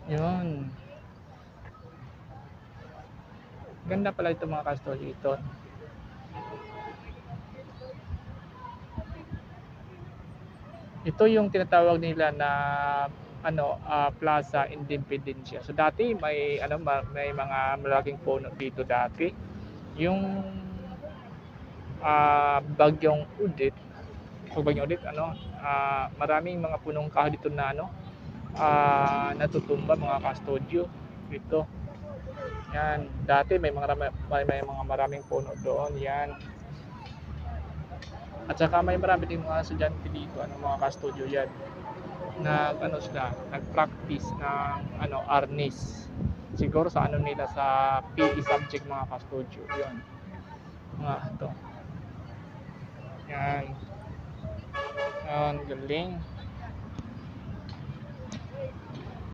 Yun. Ganda pala ito mga ka-studio ito. Ito yung tinatawag nila na Plaza Independencia. So dati may may mga malaking puno dito dati. Yung bagyong Udit, bagyong Udit maraming mga punong kahoy dito na natutumba mga ka-studio dito. Yan, dati may mga maraming puno doon, yan. At saka may marami ding mga estudyante dito, mga ka-studio yan. Nag-practice ng arnis. Siguro sa nila sa PE subject mga ka-studio, 'yon. Mga to. Yan. Yan, galing.